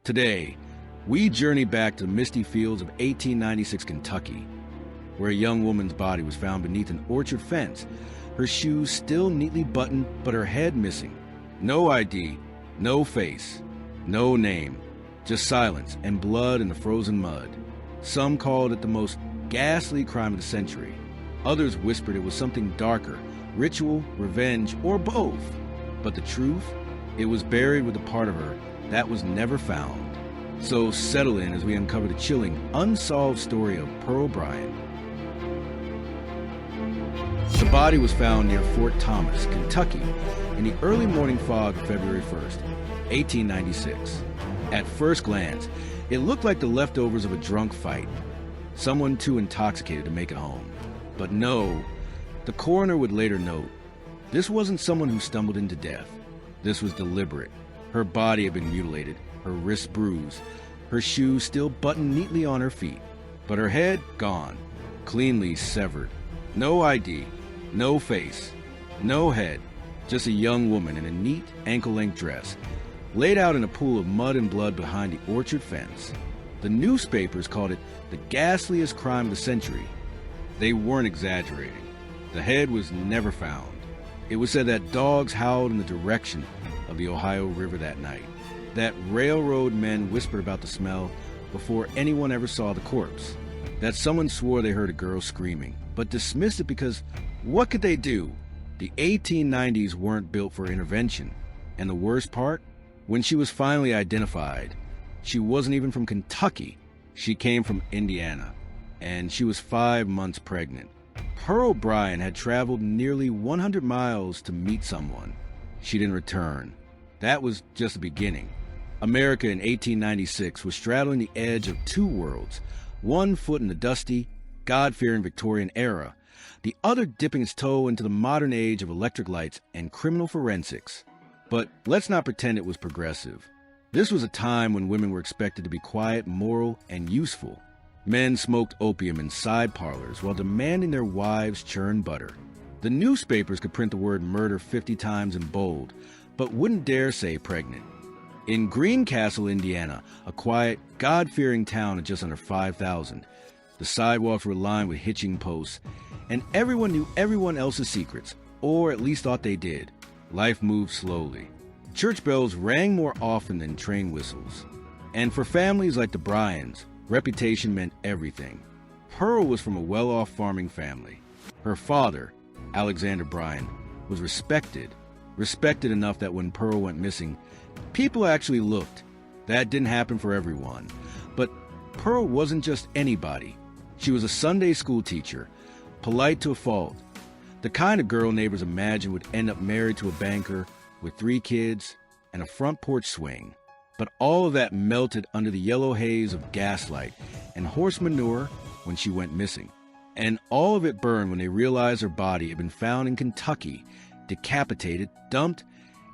Today, we journey back to the misty fields of 1896 Kentucky, where a young woman's body was found beneath an orchard fence, her shoes still neatly buttoned but her head missing. No ID, no face, no name, just silence and blood in the frozen mud. Some called it the most ghastly crime of the century. Others whispered it was something darker, ritual, revenge, or both. But the truth, it was buried with a part of her that was never found. So settle in as we uncover the chilling, unsolved story of Pearl Bryan. The body was found near Fort Thomas, Kentucky, in the early morning fog of February 1st, 1896. At first glance, it looked like the leftovers of a drunk fight. Someone too intoxicated to make it home. But no, the coroner would later note, this wasn't someone who stumbled into death. This was deliberate. Her body had been mutilated, her wrists bruised, her shoes still buttoned neatly on her feet, but her head gone, cleanly severed. No ID, no face, no head, just a young woman in a neat ankle-length dress, laid out in a pool of mud and blood behind the orchard fence. The newspapers called it the ghastliest crime of the century. They weren't exaggerating. The head was never found. It was said that dogs howled in the direction of the Ohio River that night, that railroad men whispered about the smell before anyone ever saw the corpse, that someone swore they heard a girl screaming, but dismissed it because what could they do? The 1890s weren't built for intervention. And the worst part? When she was finally identified, she wasn't even from Kentucky. She came from Indiana, and she was 5 months pregnant. Pearl Bryan had traveled nearly 100 miles to meet someone. She didn't return. That was just the beginning. America in 1896 was straddling the edge of two worlds, one foot in the dusty, God-fearing Victorian era, the other dipping its toe into the modern age of electric lights and criminal forensics. But let's not pretend it was progressive. This was a time when women were expected to be quiet, moral, and useful. Men smoked opium in side parlors while demanding their wives churn butter. The newspapers could print the word murder 50 times in bold, but wouldn't dare say pregnant. In Greencastle, Indiana, a quiet, God-fearing town of just under 5,000, the sidewalks were lined with hitching posts, and everyone knew everyone else's secrets, or at least thought they did. Life moved slowly. Church bells rang more often than train whistles. And for families like the Bryans, reputation meant everything. Pearl was from a well-off farming family. Her father, Alexander Bryan, was respected enough that when Pearl went missing, people actually looked. That didn't happen for everyone. But Pearl wasn't just anybody. She was a Sunday school teacher, polite to a fault, the kind of girl neighbors imagined would end up married to a banker with 3 kids and a front porch swing. But all of that melted under the yellow haze of gaslight and horse manure when she went missing. And all of it burned when they realized her body had been found in Kentucky, decapitated, dumped,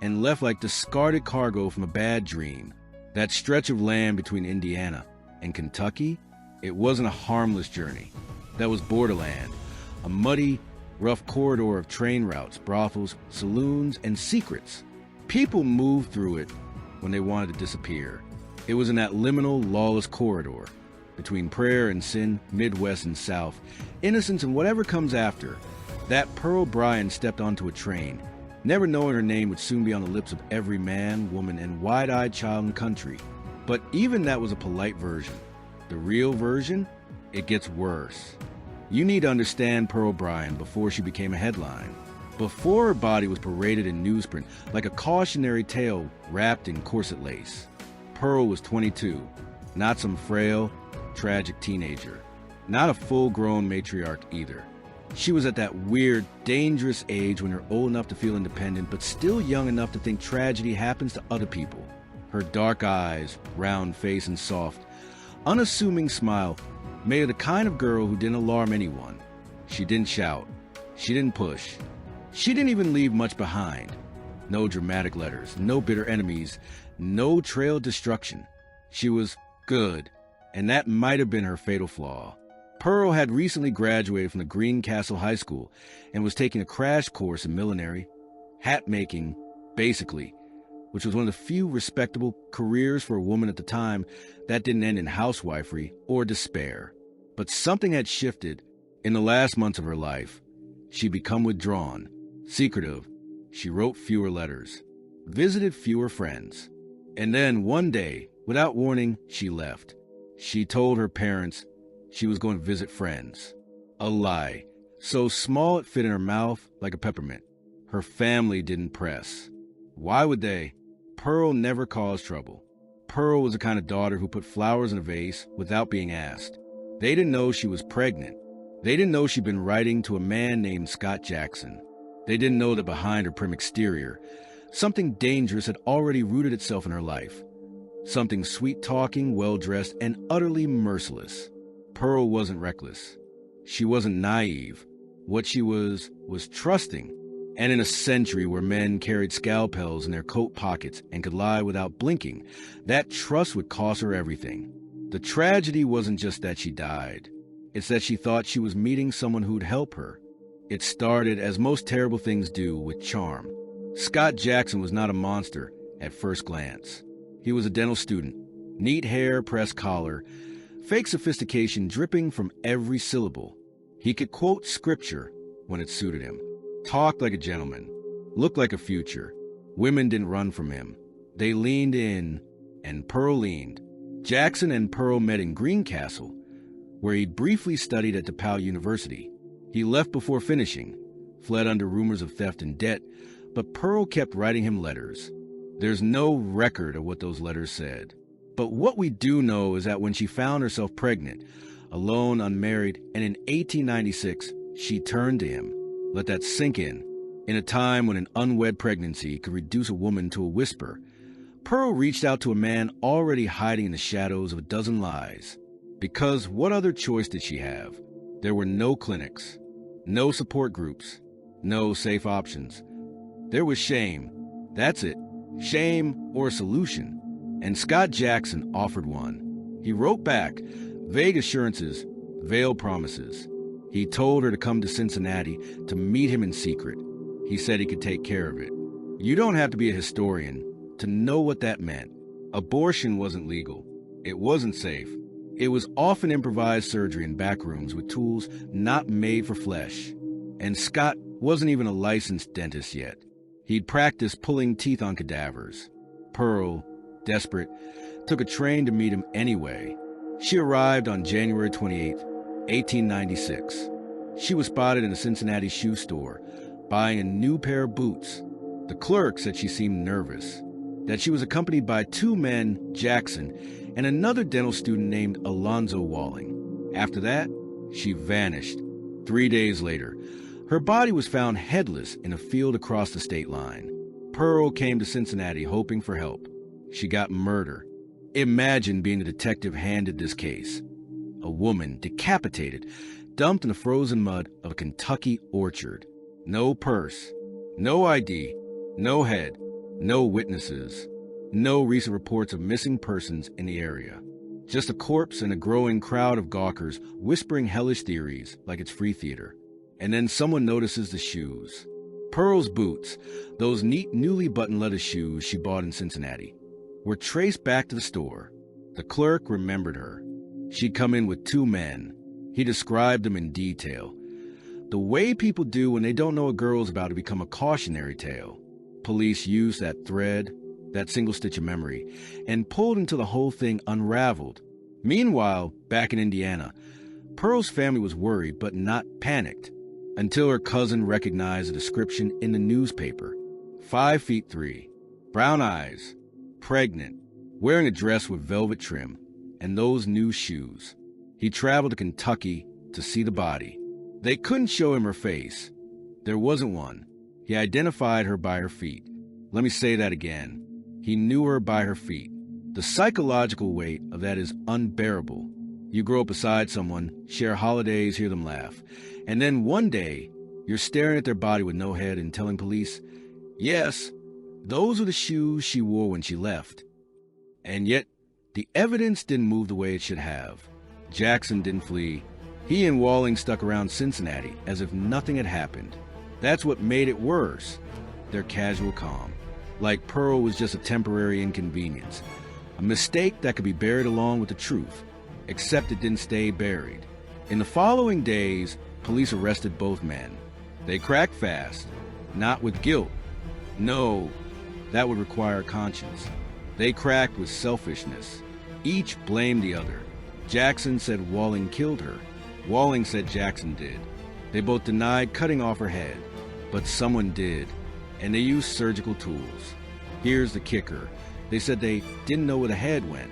and left like discarded cargo from a bad dream. That stretch of land between Indiana and Kentucky, it wasn't a harmless journey. That was borderland, a muddy, rough corridor of train routes, brothels, saloons, and secrets. People moved through it when they wanted to disappear. It was in that liminal, lawless corridor between prayer and sin, Midwest and South, innocence and whatever comes after, that Pearl Bryan stepped onto a train, never knowing her name would soon be on the lips of every man, woman, and wide-eyed child in the country. But even that was a polite version. The real version? It gets worse. You need to understand Pearl Bryan before she became a headline. Before her body was paraded in newsprint like a cautionary tale wrapped in corset lace. Pearl was 22, not some frail, tragic teenager. Not a full-grown matriarch either. She was at that weird, dangerous age when you're old enough to feel independent but still young enough to think tragedy happens to other people. Her dark eyes, round face, and soft, unassuming smile made her the kind of girl who didn't alarm anyone. She didn't shout. She didn't push. She didn't even leave much behind. No dramatic letters, no bitter enemies, no trail of destruction. She was good, and that might have been her fatal flaw. Pearl had recently graduated from the Greencastle High School and was taking a crash course in millinery, hat making, basically, which was one of the few respectable careers for a woman at the time that didn't end in housewifery or despair. But something had shifted. In the last months of her life, she'd become withdrawn, secretive. She wrote fewer letters, visited fewer friends. And then one day, without warning, she left. She told her parents she was going to visit friends. A lie, so small it fit in her mouth like a peppermint. Her family didn't press. Why would they? Pearl never caused trouble. Pearl was the kind of daughter who put flowers in a vase without being asked. They didn't know she was pregnant. They didn't know she'd been writing to a man named Scott Jackson. They didn't know that behind her prim exterior, something dangerous had already rooted itself in her life. Something sweet-talking, well-dressed, and utterly merciless. Pearl wasn't reckless. She wasn't naive. What she was trusting. And in a century where men carried scalpels in their coat pockets and could lie without blinking, that trust would cost her everything. The tragedy wasn't just that she died. It's that she thought she was meeting someone who'd help her. It started, as most terrible things do, with charm. Scott Jackson was not a monster at first glance. He was a dental student. Neat hair, pressed collar, fake sophistication dripping from every syllable. He could quote scripture when it suited him. Talked like a gentleman. Looked like a future. Women didn't run from him. They leaned in, and Pearl leaned. Jackson and Pearl met in Greencastle, where he'd briefly studied at DePauw University. He left before finishing, fled under rumors of theft and debt, but Pearl kept writing him letters. There's no record of what those letters said. But what we do know is that when she found herself pregnant, alone, unmarried, and in 1896, she turned to him. Let that sink in a time when an unwed pregnancy could reduce a woman to a whisper. Pearl reached out to a man already hiding in the shadows of a dozen lies. Because what other choice did she have? There were no clinics, no support groups, no safe options. There was shame. That's it. Shame or a solution. And Scott Jackson offered one. He wrote back, vague assurances, veiled promises. He told her to come to Cincinnati to meet him in secret. He said he could take care of it. You don't have to be a historian to know what that meant. Abortion wasn't legal. It wasn't safe. It was often improvised surgery in back rooms with tools not made for flesh. And Scott wasn't even a licensed dentist yet. He'd practiced pulling teeth on cadavers. Pearl, desperate, took a train to meet him anyway. She arrived on January 28, 1896. She was spotted in a Cincinnati shoe store, buying a new pair of boots. The clerk said she seemed nervous, that she was accompanied by two men, Jackson, and another dental student named Alonzo Walling. After that, she vanished. 3 days later, her body was found headless in a field across the state line. Pearl came to Cincinnati hoping for help. She got murder. Imagine being the detective handed this case. A woman, decapitated, dumped in the frozen mud of a Kentucky orchard. No purse, no ID, no head, no witnesses, no recent reports of missing persons in the area. Just a corpse and a growing crowd of gawkers whispering hellish theories like it's free theater. And then someone notices the shoes. Pearl's boots, those neat, newly buttoned leather shoes she bought in Cincinnati, were traced back to the store. The clerk remembered her. She'd come in with two men. He described them in detail. The way people do when they don't know a girl's about to become a cautionary tale. Police used that thread, that single stitch of memory, and pulled until the whole thing unraveled. Meanwhile, back in Indiana, Pearl's family was worried but not panicked until her cousin recognized a description in the newspaper. 5'3", brown eyes, pregnant, wearing a dress with velvet trim, and those new shoes. He traveled to Kentucky to see the body. They couldn't show him her face. There wasn't one. He identified her by her feet. Let me say that again. He knew her by her feet. The psychological weight of that is unbearable. You grow up beside someone, share holidays, hear them laugh, and then one day, you're staring at their body with no head and telling police, yes, those are the shoes she wore when she left. And yet, the evidence didn't move the way it should have. Jackson didn't flee. He and Walling stuck around Cincinnati as if nothing had happened. That's what made it worse, their casual calm. like Pearl was just a temporary inconvenience, a mistake that could be buried along with the truth, except it didn't stay buried. In the following days, police arrested both men. They cracked fast, not with guilt. No, that would require conscience. They cracked with selfishness. Each blamed the other. Jackson said Walling killed her. Walling said Jackson did. They both denied cutting off her head, but someone did, and they used surgical tools. Here's the kicker. They said they didn't know where the head went,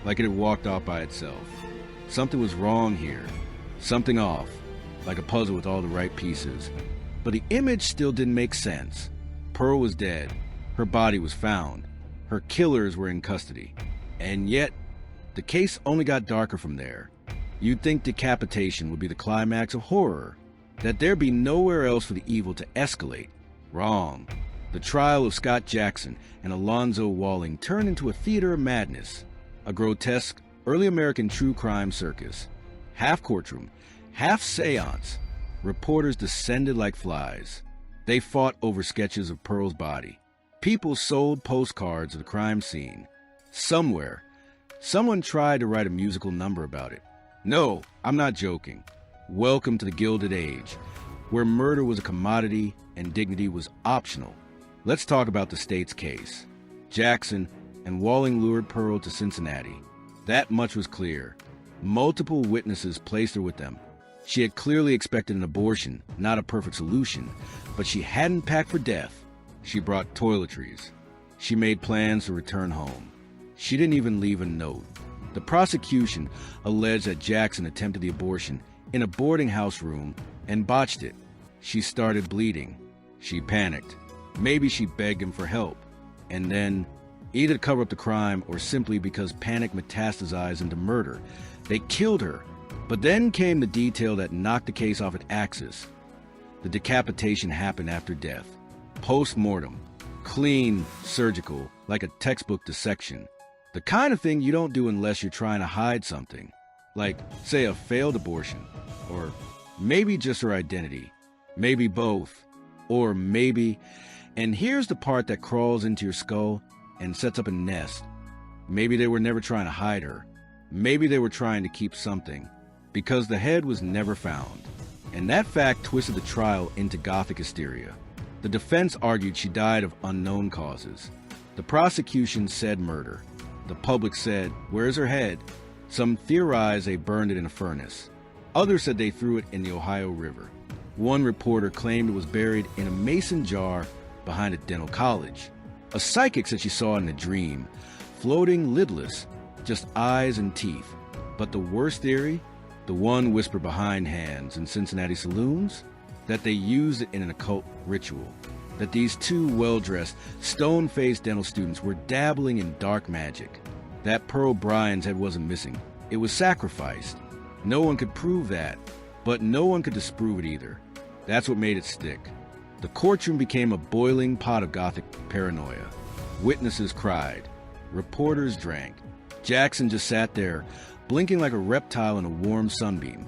like it had walked off by itself. Something was wrong here. Something off, like a puzzle with all the right pieces. But the image still didn't make sense. Pearl was dead. Her body was found. Her killers were in custody. And yet, the case only got darker from there. You'd think decapitation would be the climax of horror, that there'd be nowhere else for the evil to escalate. Wrong. The trial of Scott Jackson and Alonzo Walling turned into a theater of madness, a grotesque early American true crime circus. Half courtroom, half seance. Reporters descended like flies. They fought over sketches of Pearl's body. People sold postcards of the crime scene. Somewhere, someone tried to write a musical number about it. No, I'm not joking. Welcome to the Gilded Age, where murder was a commodity and dignity was optional. Let's talk about the state's case. Jackson and Walling lured Pearl to Cincinnati. That much was clear. Multiple witnesses placed her with them. She had clearly expected an abortion, not a perfect solution, but she hadn't packed for death. She brought toiletries. She made plans to return home. She didn't even leave a note. The prosecution alleged that Jackson attempted the abortion in a boarding house room and botched it. She started bleeding. She panicked. Maybe she begged him for help. And then, either to cover up the crime or simply because panic metastasized into murder, they killed her. But then came the detail that knocked the case off its axis. The decapitation happened after death. Post-mortem. Clean, surgical, like a textbook dissection. The kind of thing you don't do unless you're trying to hide something. Like, say, a failed abortion. Or maybe just her identity. Maybe both. Or maybe... And here's the part that crawls into your skull and sets up a nest. Maybe they were never trying to hide her. Maybe they were trying to keep something. Because the head was never found. And that fact twisted the trial into Gothic hysteria. The defense argued she died of unknown causes. The prosecution said murder. The public said, "Where's her head?" Some theorized they burned it in a furnace. Others said they threw it in the Ohio River. One reporter claimed it was buried in a mason jar behind a dental college. A psychic said she saw it in a dream, floating lidless, just eyes and teeth. But the worst theory, the one whispered behind hands in Cincinnati saloons, that they used it in an occult ritual, that these two well-dressed, stone-faced dental students were dabbling in dark magic, that Pearl Bryan's head wasn't missing. It was sacrificed. No one could prove that, but no one could disprove it either. That's what made it stick. The courtroom became a boiling pot of Gothic paranoia. Witnesses cried. Reporters drank. Jackson just sat there, blinking like a reptile in a warm sunbeam,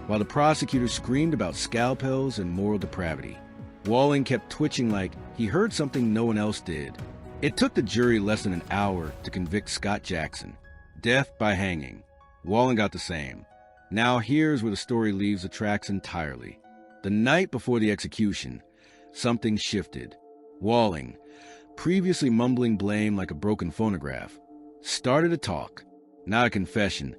while the prosecutor screamed about scalpels and moral depravity. Walling kept twitching like he heard something no one else did. It took the jury less than an hour to convict Scott Jackson. Death by hanging. Walling got the same. Now here's where the story leaves the tracks entirely. The night before the execution, something shifted. Walling, previously mumbling blame like a broken phonograph, started to talk. Not a confession.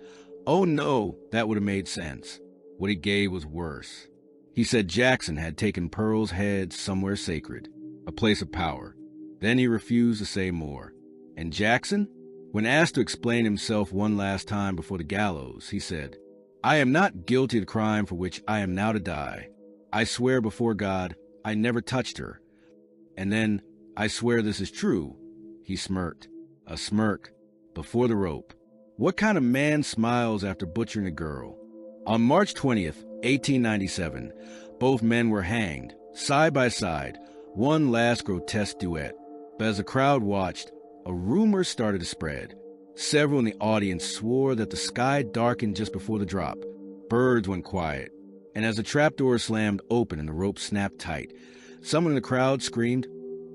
Oh no, that would have made sense. What he gave was worse. He said Jackson had taken Pearl's head somewhere sacred, a place of power. Then he refused to say more. And Jackson? When asked to explain himself one last time before the gallows, he said, "I am not guilty of the crime for which I am now to die. I swear before God, I never touched her. And then, I swear this is true." He smirked. A smirk. Before the rope. What kind of man smiles after butchering a girl? On March 20th, 1897, both men were hanged, side by side, one last grotesque duet. But as the crowd watched, a rumor started to spread. Several in the audience swore that the sky darkened just before the drop. Birds went quiet. And as the trapdoor slammed open and the rope snapped tight, someone in the crowd screamed,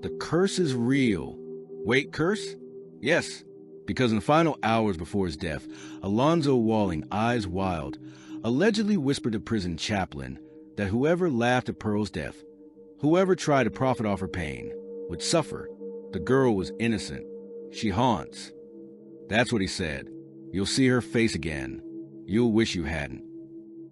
The curse is real. Wait, curse? Yes, because in the final hours before his death, Alonzo Walling, eyes wild, allegedly whispered to prison chaplain that whoever laughed at Pearl's death, whoever tried to profit off her pain, would suffer. The girl was innocent. She haunts. That's what he said. You'll see her face again. You'll wish you hadn't.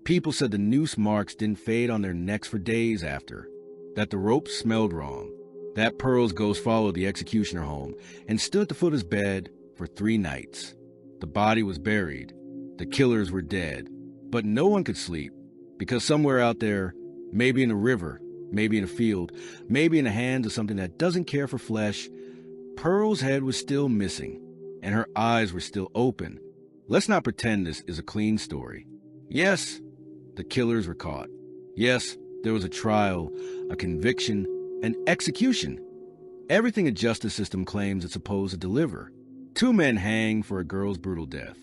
People said the noose marks didn't fade on their necks for days after, that the ropes smelled wrong, that Pearl's ghost followed the executioner home and stood at the foot of his bed for 3 nights. The body was buried. The killers were dead. But no one could sleep, because somewhere out there, maybe in a river, maybe in a field, maybe in the hands of something that doesn't care for flesh, Pearl's head was still missing, and her eyes were still open. Let's not pretend this is a clean story. Yes, the killers were caught. Yes, there was a trial, a conviction, an execution. Everything a justice system claims it's supposed to deliver. 2 men hanged for a girl's brutal death.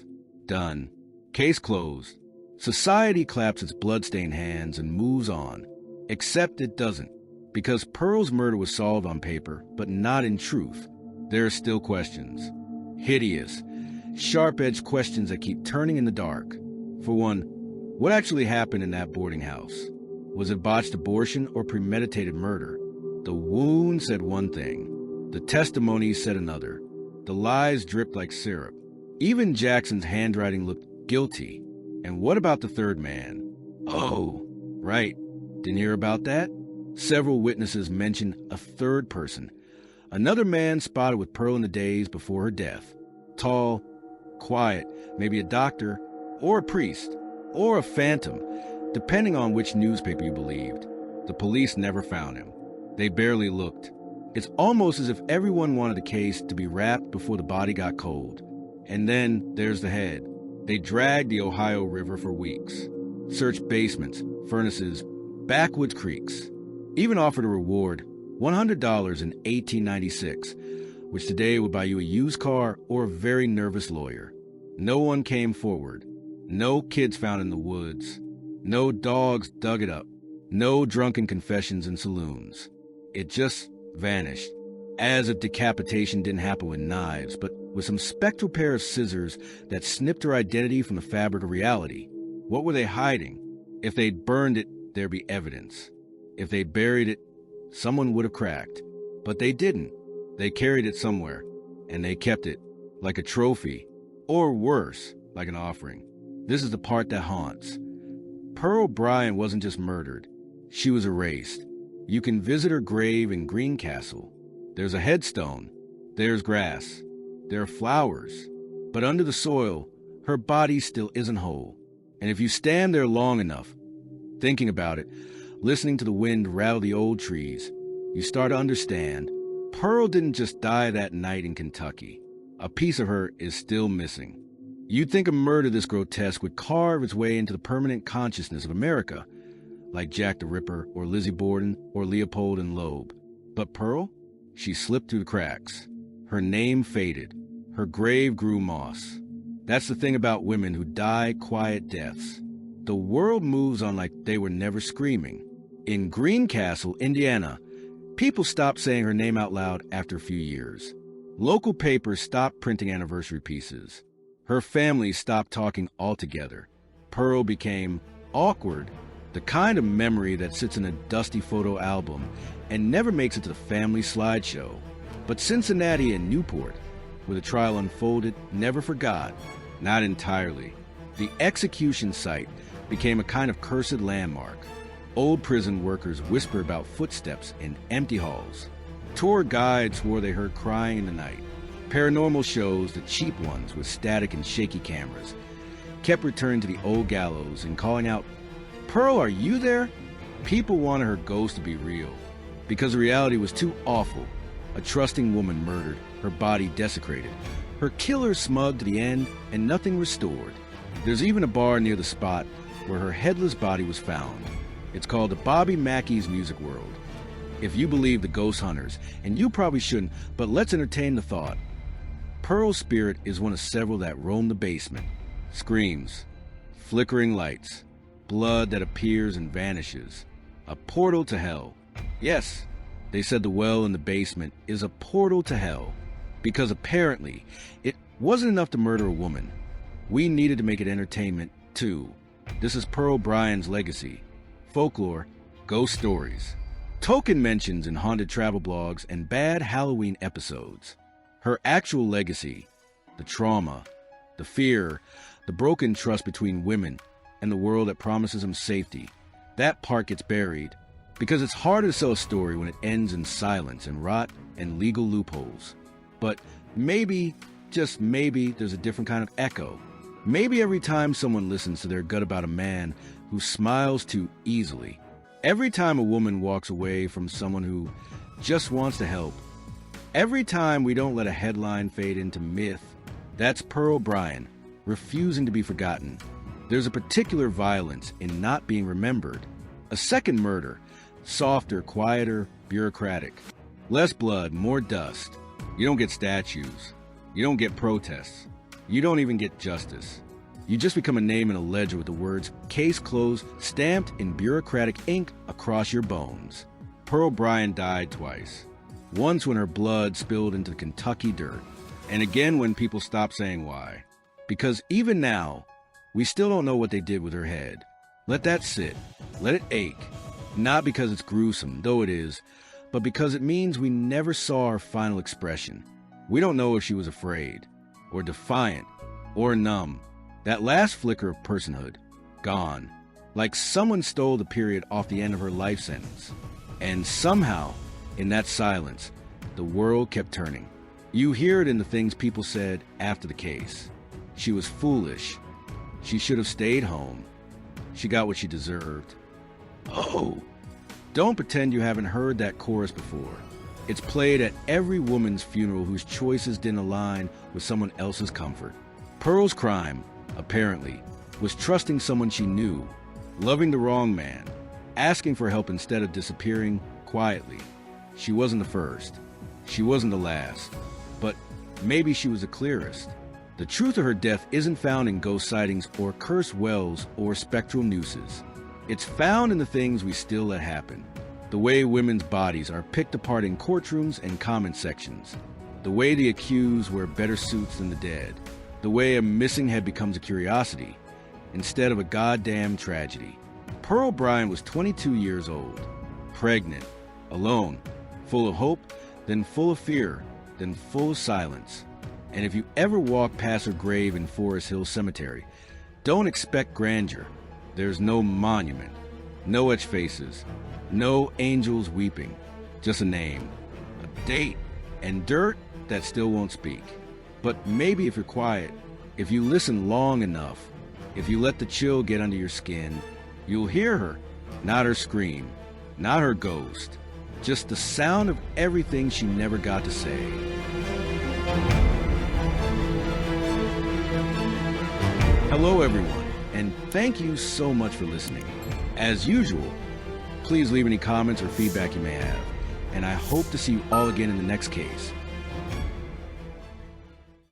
Done. Case closed. Society claps its bloodstained hands and moves on. Except it doesn't, because Pearl's murder was solved on paper, but not in truth. There are still questions. Hideous, sharp-edged questions that keep turning in the dark. For one, what actually happened in that boarding house? Was it botched abortion or premeditated murder? The wound said one thing. The testimonies said another. The lies dripped like syrup. Even Jackson's handwriting looked guilty. And what about the 3rd man? Oh, right. Didn't hear about that? Several witnesses mentioned a 3rd person. Another man spotted with Pearl in the days before her death. Tall, quiet, maybe a doctor, or a priest, or a phantom, depending on which newspaper you believed. The police never found him. They barely looked. It's almost as if everyone wanted the case to be wrapped before the body got cold. And then there's the head. They dragged the Ohio River for weeks, searched basements, furnaces, backwoods creeks, even offered a reward, $100 in 1896, which today would buy you a used car or a very nervous lawyer. No one came forward. No kids found in the woods. No dogs dug it up. No drunken confessions in saloons. It just vanished, as if decapitation didn't happen with knives, but with some spectral pair of scissors that snipped her identity from the fabric of reality. What were they hiding? If they'd burned it, there'd be evidence. If they buried it, someone would have cracked. But they didn't. They carried it somewhere, and they kept it, like a trophy, or worse, like an offering. This is the part that haunts. Pearl Bryan wasn't just murdered. She was erased. You can visit her grave in Greencastle. There's a headstone. There's grass. There are flowers. But under the soil, her body still isn't whole. And if you stand there long enough, thinking about it, listening to the wind rattle the old trees, you start to understand. Pearl didn't just die that night in Kentucky. A piece of her is still missing. You'd think a murder this grotesque would carve its way into the permanent consciousness of America, like Jack the Ripper or Lizzie Borden or Leopold and Loeb. But Pearl? She slipped through the cracks. Her name faded. Her grave grew moss. That's the thing about women who die quiet deaths. The world moves on like they were never screaming. In Greencastle, Indiana, people stopped saying her name out loud after a few years. Local papers stopped printing anniversary pieces. Her family stopped talking altogether. Pearl became awkward, the kind of memory that sits in a dusty photo album and never makes it to the family slideshow. But Cincinnati and Newport, where the trial unfolded, never forgot. Not entirely. The execution site became a kind of cursed landmark. Old prison workers whisper about footsteps in empty halls. Tour guides swore they heard crying in the night. Paranormal shows, the cheap ones with static and shaky cameras, kept returning to the old gallows and calling out, "Pearl, are you there?" People wanted her ghost to be real, because the reality was too awful. A trusting woman murdered, her body desecrated, her killer smug to the end, and nothing restored. There's even a bar near the spot where her headless body was found. It's called the Bobby Mackey's Music World. If you believe the ghost hunters, and you probably shouldn't, but let's entertain the thought. Pearl's spirit is one of several that roam the basement. Screams, flickering lights, blood that appears and vanishes. A portal to hell. Yes, They said the well in the basement is a portal to hell, because apparently it wasn't enough to murder a woman. We needed to make it entertainment, too. This is Pearl Bryan's legacy. Folklore, ghost stories. Token mentions in haunted travel blogs and bad Halloween episodes. Her actual legacy, the trauma, the fear, the broken trust between women and the world that promises them safety, that part gets buried because it's harder to sell a story when it ends in silence and rot and legal loopholes. But maybe, just maybe, there's a different kind of echo. Maybe every time someone listens to their gut about a man who smiles too easily, every time a woman walks away from someone who just wants to help, every time we don't let a headline fade into myth, that's Pearl Bryan, refusing to be forgotten. There's a particular violence in not being remembered. A second murder, softer, quieter, bureaucratic. Less blood, more dust. You don't get statues. You don't get protests. You don't even get justice. You just become a name in a ledger with the words "case closed" stamped in bureaucratic ink across your bones. Pearl Bryan died twice. Once when her blood spilled into the Kentucky dirt, and again when people stopped saying why. Because even now, we still don't know what they did with her head. Let that sit. Let it ache. Not because it's gruesome, though it is, but because it means we never saw her final expression. We don't know if she was afraid, or defiant, or numb. That last flicker of personhood, gone. Like someone stole the period off the end of her life sentence. And somehow, in that silence, the world kept turning. You hear it in the things people said after the case. She was foolish. She should have stayed home. She got what she deserved. Oh, don't pretend you haven't heard that chorus before. It's played at every woman's funeral whose choices didn't align with someone else's comfort. Pearl's crime, apparently, was trusting someone she knew, loving the wrong man, asking for help instead of disappearing quietly. She wasn't the first. She wasn't the last. But maybe she was the clearest. The truth of her death isn't found in ghost sightings or cursed wells or spectral nooses. It's found in the things we still let happen. The way women's bodies are picked apart in courtrooms and comment sections. The way the accused wear better suits than the dead. The way a missing head becomes a curiosity instead of a goddamn tragedy. Pearl Bryan was 22 years old, pregnant, alone, full of hope, then full of fear, then full of silence. And if you ever walk past her grave in Forest Hill Cemetery, don't expect grandeur. There's no monument, no etched faces, no angels weeping, just a name, a date, and dirt that still won't speak. But maybe if you're quiet, if you listen long enough, if you let the chill get under your skin, you'll hear her, not her scream, not her ghost, just the sound of everything she never got to say. Hello everyone, and thank you so much for listening. As usual, please leave any comments or feedback you may have, and I hope to see you all again in the next case.